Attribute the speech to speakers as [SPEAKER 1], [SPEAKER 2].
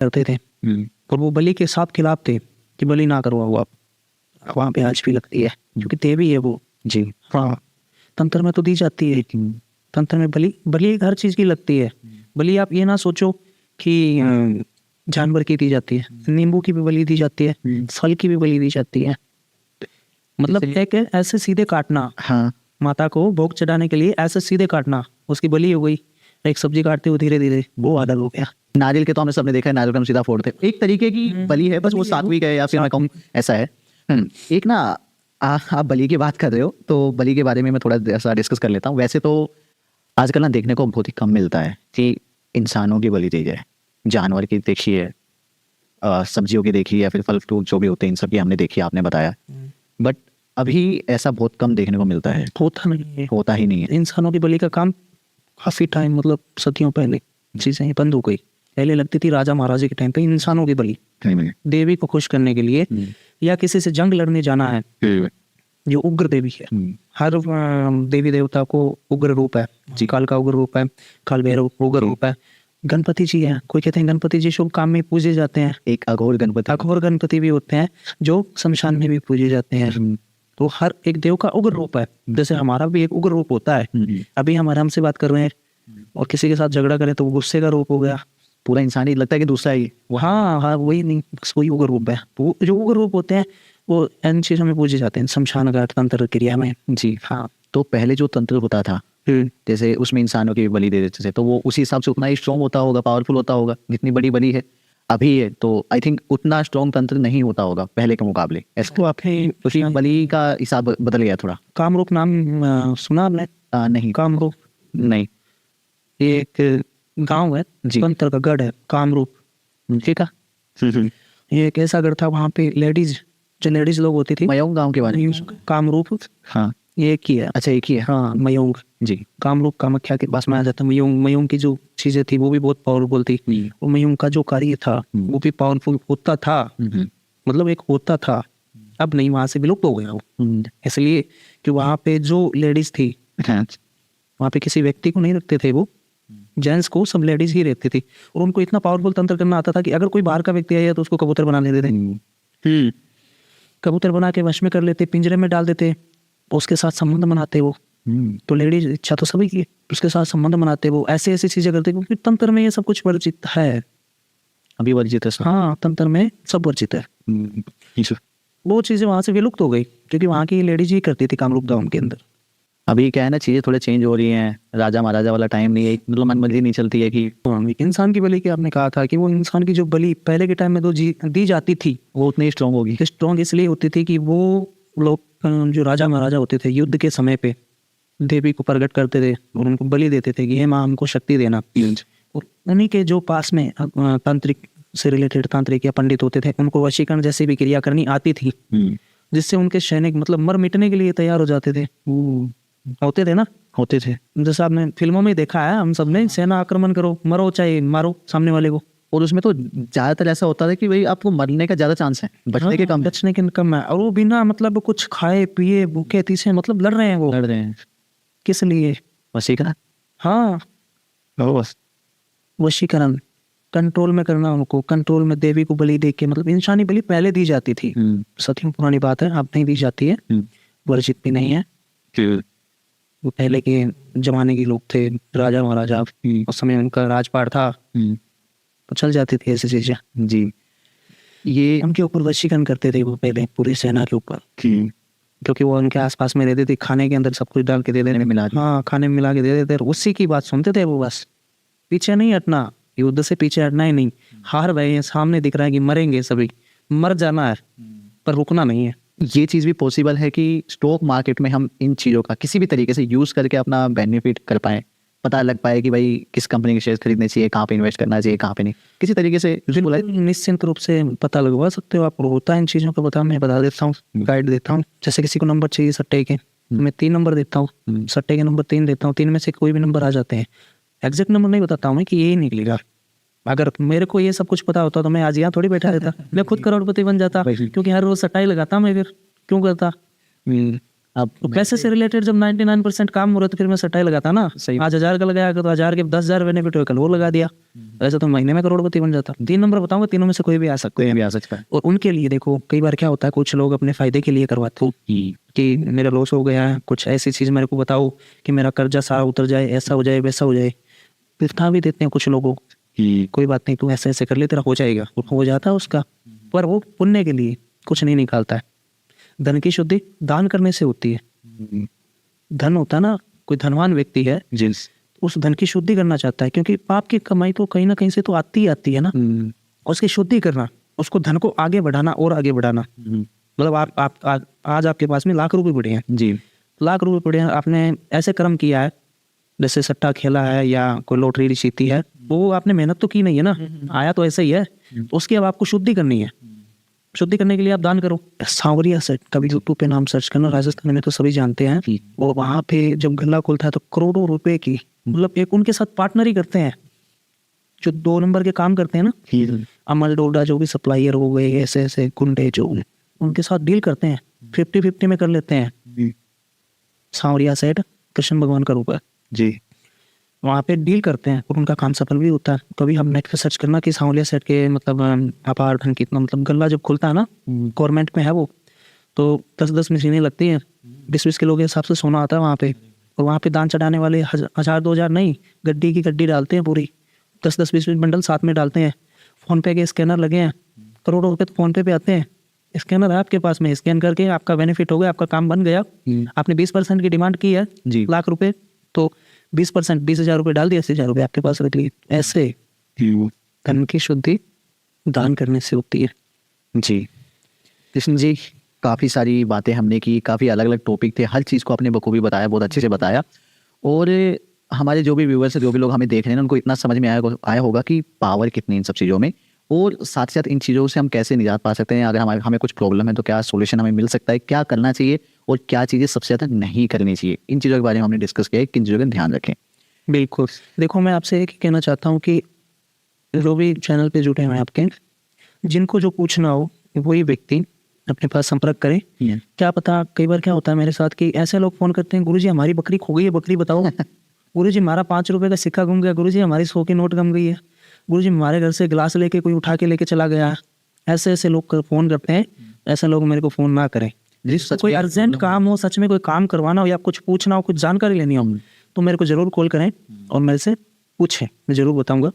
[SPEAKER 1] करते थे, और वो बलि के साथ खिलाफ थे कि बलि ना करवाओ आप। वहाँ पे आज भी लगती है क्योंकि देवी है वो।
[SPEAKER 2] जी।
[SPEAKER 1] हाँ, तंत्र में तो दी जाती है, तंत्र में बलि हर चीज की लगती है। बलि आप ये ना सोचो कि जानवर की दी जाती है, नींबू की भी बलि दी जाती है, फल की भी बलि दी जाती है। मतलब एक ऐसे सीधे काटना,
[SPEAKER 2] हाँ,
[SPEAKER 1] माता को भोग चढ़ाने के लिए ऐसे सीधे काटना, उसकी बलि हो गई। एक सब्जी काटते हुए धीरे धीरे वो अलग हो गया।
[SPEAKER 2] नारियल के तो हमने सबने देखा है, नारियल को हम सीधा फोड़ते हैं, एक तरीके की बलि है, बस वो सात्विक है या फिर मैं कहूँ ऐसा है। एक ना आप बलि की बात कर रहे हो तो बलि के बारे में मैं थोड़ा ऐसा डिस्कस कर लेता हूँ। वैसे तो आजकल ना देखने को बहुत ही कम मिलता है कि इंसानों की बलि दी जाए। जानवर की देखिए, सब्जियों की देखी, या फिर फल फ्रूट जो भी होते हैं इन सब की हमने देखी, आपने बताया। बट अभी ऐसा बहुत कम देखने को मिलता है,
[SPEAKER 1] होता नहीं है,
[SPEAKER 2] होता ही नहीं है।
[SPEAKER 1] इंसानों की बलि का काम काफी टाइम, मतलब सदियों पहले चीजें बंद हो गई। पहले लगती थी राजा महाराजे के टाइम पे इंसानों की बलि, देवी को खुश करने के लिए, या किसी से जंग लड़ने जाना है, जो उग्र देवी है। हर देवी देवता को उग्र रूप है, काल का उग्र रूप है, काल भैरव उग्र रूप है। गणपति जी हैं, कोई कहते हैं गणपति जी शुभ काम में पूजे जाते हैं।
[SPEAKER 2] एक अघोर
[SPEAKER 1] गणपति भी होते हैं जो शमशान में भी पूजे जाते हैं। तो हर एक देव का उग्र रूप है, जैसे हमारा भी एक उग्र रूप होता है। अभी हम आराम से बात कर रहे हैं और किसी के साथ झगड़ा करें तो वो गुस्से का रूप हो गया।
[SPEAKER 2] पूरा इंसान ही लगता है कि दूसरा ही।
[SPEAKER 1] हाँ हाँ, वही नहीं, वही उग्र रूप है। वो जो उग्र रूप होते हैं वो इन चीजों में पूजे जाते हैं, शमशान घाट तंत्र क्रिया में।
[SPEAKER 2] जी
[SPEAKER 1] हाँ,
[SPEAKER 2] तो पहले जो तंत्र होता था, जैसे उसमें इंसानों की बलि दे देते थे, तो वो उसी हिसाब से उतना ही स्ट्रॉन्ग होता होगा, पावरफुल होता होगा जितनी बड़ी बलि है अभी है। तो आई थिंक उतना स्ट्रॉन्ग तंत्र नहीं होता होगा पहले के मुकाबले। ऐसा
[SPEAKER 1] तो आपने
[SPEAKER 2] उसी बलि का हिसाब बदल गया थोड़ा।
[SPEAKER 1] कामरूप नाम सुना आपने?
[SPEAKER 2] नहीं।
[SPEAKER 1] कामरूप
[SPEAKER 2] नहीं।
[SPEAKER 1] ये एक गांव है,
[SPEAKER 2] जी।
[SPEAKER 1] तंत्र का गढ़ है कामरूप, ठीक है। ये एक ऐसा गढ़ था, वहाँ पे लेडीज, जो लेडीज लोग होती थी।
[SPEAKER 2] मयूंग गांव के बारे में।
[SPEAKER 1] कामरूप,
[SPEAKER 2] हाँ,
[SPEAKER 1] ये एक ही है।
[SPEAKER 2] अच्छा एक ही है।
[SPEAKER 1] हाँ, मयूंग।
[SPEAKER 2] जी।
[SPEAKER 1] कामरूप कामाख्या के पास में आ जाता है। मयूंग की जो चीजें थी वो भी बहुत पावरफुल थी। और मयूंग का जो कार्य था वो भी पावरफुल होता था, मतलब एक होता था। अब नहीं, वहां से विलुप्त हो गया वो, इसलिए कि वहां पे जो लेडीज थी, वहां पे किसी व्यक्ति को नहीं रखते थे वो, जेंट्स को, सब लेडीज ही रहती थी। और उनको इतना पावरफुल तंत्र करना आता था कि अगर कोई बाहर का व्यक्ति आया तो उसको कबूतर बना लेते थे। कबूतर बना के वश में कर लेते, पिंजरे में डाल देते, उसके साथ संबंध बनाते वो। तो लेडीज इच्छा तो सभी की, उसके साथ संबंध बनाते वो, ऐसे ऐसी चीजें करते, क्योंकि तंत्र में ये सब कुछ वर्जित है।
[SPEAKER 2] अभी वर्जित है सब।
[SPEAKER 1] हाँ, तंत्र में सब वर्जित है। वो चीजें वहां से विलुप्त हो गई क्योंकि वहां की लेडीज ही करती थी कामरूप गांव के अंदर।
[SPEAKER 2] अभी क्या है ना, चीजें थोड़े चेंज हो रही हैं, राजा महाराजा वाला टाइम नहीं है, मतलब मनमर्जी नहीं चलती है कि
[SPEAKER 1] इंसान की बलि की आपने कहा था कि वो इंसान की जो बलि पहले के टाइम में तो दी जाती थी,
[SPEAKER 2] वो उतनी स्ट्रांग होगी।
[SPEAKER 1] स्ट्रॉन्ग इसलिए होती थी कि वो लोग जो राजा महाराजा होते थे युद्ध के समय पे देवी को प्रकट करते थे और उनको बलि देते थे कि हे माँ हमको शक्ति देना। और उन्हीं के जो पास में तांत्रिक से रिलेटेड तांत्रिक या पंडित होते थे, उनको वशीकरण जैसी भी क्रिया करनी आती थी, जिससे उनके सैनिक मतलब मर मिटने के लिए तैयार हो जाते थे। होते थे ना,
[SPEAKER 2] होते थे।
[SPEAKER 1] जैसा आपने फिल्मों में देखा है, हम सब ने, सेना आक्रमण करो, मरो चाहे मारो सामने वाले को।
[SPEAKER 2] और उसमें तो ज्यादातर ऐसा होता था कि भाई आपको मरने का ज्यादा चांस है, बचने के कम।
[SPEAKER 1] बचने के कम है, और वो बिना मतलब कुछ खाए पिए भूखे तीसे मतलब लड़ रहे हैं वो।
[SPEAKER 2] लड़ रहे हैं
[SPEAKER 1] किस लिए?
[SPEAKER 2] वशीकरण।
[SPEAKER 1] हाँ,
[SPEAKER 2] बस
[SPEAKER 1] वशीकरण, कंट्रोल में करना उनको, कंट्रोल में देवी को बलि दे के, मतलब इंसानी बलि पहले दी जाती थी, सदियों पुरानी बात है, अब नहीं दी जाती है, वर्जित भी नहीं है। वो पहले के जमाने के लोग थे, राजा महाराजा, उस समय उनका राजपाट था, तो चल जाती थी ऐसी चीजें।
[SPEAKER 2] जी। ये
[SPEAKER 1] उनके ऊपर वशीकरण करते थे वो पहले, पूरी सेना के ऊपर, क्योंकि वो उनके आसपास में रहते थे, खाने के अंदर सब कुछ डाल के दे देते,
[SPEAKER 2] मिला,
[SPEAKER 1] हाँ खाने में मिला के दे देते, उसी की बात सुनते थे वो, बस पीछे नहीं हटना, युद्ध से पीछे हटना ही नहीं। हार गए हैं, सामने दिख रहा है कि मरेंगे सभी, मर जाना है पर रुकना नहीं है।
[SPEAKER 2] ये चीज़ भी पॉसिबल है कि स्टॉक मार्केट में हम इन चीज़ों का किसी भी तरीके से यूज़ करके अपना बेनिफिट कर पाए, पता लग पाए कि भाई किस कंपनी के शेयर खरीदने चाहिए, कहाँ पे इन्वेस्ट करना चाहिए, कहाँ पे नहीं, किसी तरीके से
[SPEAKER 1] निश्चिंत रूप से पता लगवा सकते हो आप। होता है इन चीज़ों का पता, मैं बता देता हूँ, गाइड देता हूँ। जैसे किसी को नंबर चाहिए सट्टे के, मैं 3 नंबर देता हूँ, सट्टे के नंबर 3 देता हूँ, 3 में से कोई भी नंबर आ जाते हैं। एग्जैक्ट नंबर नहीं बताता हूँ मैं कि यही निकलेगा। अगर मेरे को ये सब कुछ पता होता तो मैं आज यहाँ थोड़ी बैठा रहता, मैं खुद करोड़पति बन जाता, क्योंकि हर रोज सट्टा ही लगाता मैं, फिर क्यों करता।
[SPEAKER 2] अब
[SPEAKER 1] तो पैसे से रिलेटेड जब 99% काम हो रहा है तो फिर मैं सट्टा लगाता ना।
[SPEAKER 2] सही।
[SPEAKER 1] आज 1000 का लगाया तो 1000 के 10,000 बेनिफिट हुए, कल वो लगा दिया, ऐसे तो महीने में करोड़पति बन जाता। 3 नंबर बताऊंगा, तीनों में से कोई भी आ सकते
[SPEAKER 2] कोई
[SPEAKER 1] हैं।
[SPEAKER 2] भी आ सकता है।
[SPEAKER 1] और उनके लिए देखो कई बार क्या होता है, कुछ लोग अपने फायदे के लिए करवाते हैं कि मेरा लॉस हो गया है, कुछ ऐसी चीज मेरे को बताओ कि मेरा कर्जा सारा उतर जाए, ऐसा हो जाए वैसा हो जाए। बिठा भी देते हैं कुछ लोगों को, कोई बात नहीं तू ऐसे ऐसे कर ले तेरा हो जाएगा, और हो जाता है उसका। पर वो पुण्य के लिए कुछ नहीं निकालता है। धन की शुद्धि दान करने से होती है। धन होता है ना, कोई धनवान व्यक्ति है
[SPEAKER 2] जी।
[SPEAKER 1] उस धन की शुद्धि करना चाहता है, क्योंकि पाप की कमाई तो कहीं ना कहीं से तो आती ही आती है ना। उसकी शुद्धि करना, उसको धन को आगे बढ़ाना और आगे बढ़ाना। मतलब आप आज आपके पास में लाख रुपए पड़े हैं
[SPEAKER 2] जी।
[SPEAKER 1] लाख रुपए पड़े हैं, आपने ऐसे कर्म किया है जैसे सट्टा खेला है या कोई लॉटरी जीती है, वो आपने मेहनत तो की नहीं है ना, आया तो ऐसे ही है। तो उसकी अब आपको शुद्धि करनी है। शुद्धि करने के लिए आप दान करो। सांवरिया सेठ कभी यूट्यूब पे नाम सर्च करना, राजस्थान में तो सभी जानते हैं। वो वहां पे जब गल्ला खुलता है तो करोड़ों रुपए की, मतलब एक उनके साथ पार्टनर ही करते हैं जो 2 नंबर के काम करते हैं ना, अमल डोडा जो भी सप्लायर हो गए, ऐसे ऐसे गुंडे जो उनके साथ डील करते हैं, 50-50 में कर लेते हैं। सांवरिया सेठ कृष्ण भगवान का रूप है
[SPEAKER 2] जी।
[SPEAKER 1] वहाँ पे डील करते हैं और उनका काम सफल भी होता है। कभी हम नेट पे सर्च करना कि सांवलिया सेठ के मतलब अपार धन कितना, मतलब गल्ला जब खुलता है ना, गवर्नमेंट में है वो, तो 10-10 मशीनें लगती हैं, 20-20 किलो के हिसाब से सोना आता है वहाँ पे। और वहाँ पे दान चढ़ाने वाले 1000-2000 नहीं, गड्डी की गड्डी डालते हैं पूरी, 10-10 20-20 बंडल साथ में डालते हैं। फोन पे के स्कैनर लगे हैं, करोड़ों रुपए तो फोन पे आते हैं। स्कैनर है आपके पास में, स्कैन करके आपका बेनिफिट हो गया, आपका काम बन गया। आपने 20% की डिमांड की है
[SPEAKER 2] जी।
[SPEAKER 1] लाख रुपए, तो 20% 20,000 रुपये डाल दिया, 80,000 रुपये आपके पास रख लिए। ऐसे धन की शुद्धि दान करने से होती है।
[SPEAKER 2] जी। कृष्ण जी, काफ़ी सारी बातें हमने की, काफ़ी अलग अलग टॉपिक थे, हर चीज़ को आपने बखूबी बताया, बहुत अच्छे से बताया। और हमारे जो भी व्यूअर्स हैं, जो भी लोग हमें देख रहे हैं, उनको इतना समझ में आया होगा कि पावर कितनी इन सब चीज़ों में, और साथ ही साथ इन चीज़ों से हम कैसे निजात पा सकते हैं। अगर हमें कुछ प्रॉब्लम है तो क्या सोल्यूशन हमें मिल सकता है, क्या करना चाहिए और क्या चीज़ें सबसे ज़्यादा नहीं करनी चाहिए, इन चीज़ों के बारे में हमने डिस्कस किया है, किन चीज़ों का ध्यान रखें।
[SPEAKER 1] बिल्कुल। देखो मैं आपसे एक ही कहना चाहता हूँ कि जो भी चैनल पे जुटे हुए हैं आपके, जिनको जो पूछना हो वही व्यक्ति अपने पास संपर्क करें। क्या पता, कई बार क्या होता है मेरे साथ कि ऐसे लोग फोन करते हैं, गुरुजी हमारी बकरी खो गई है, बकरी बताओ। गुरुजी हमारा 5 रुपए का सिक्का गुम गया, गुरुजी हमारी 100 की नोट गुम गई है, गुरुजी हमारे घर से गिलास लेके कोई उठा के लेके चला गया। ऐसे ऐसे लोग फोन करते हैं, ऐसे लोग मेरे को फोन ना करें। जिसको कोई अर्जेंट काम हो, सच में कोई काम करवाना हो या कुछ पूछना हो, कुछ जानकारी लेनी हो, तो मेरे को जरूर कॉल करें और मेरे से पूछें, मैं जरूर बताऊंगा।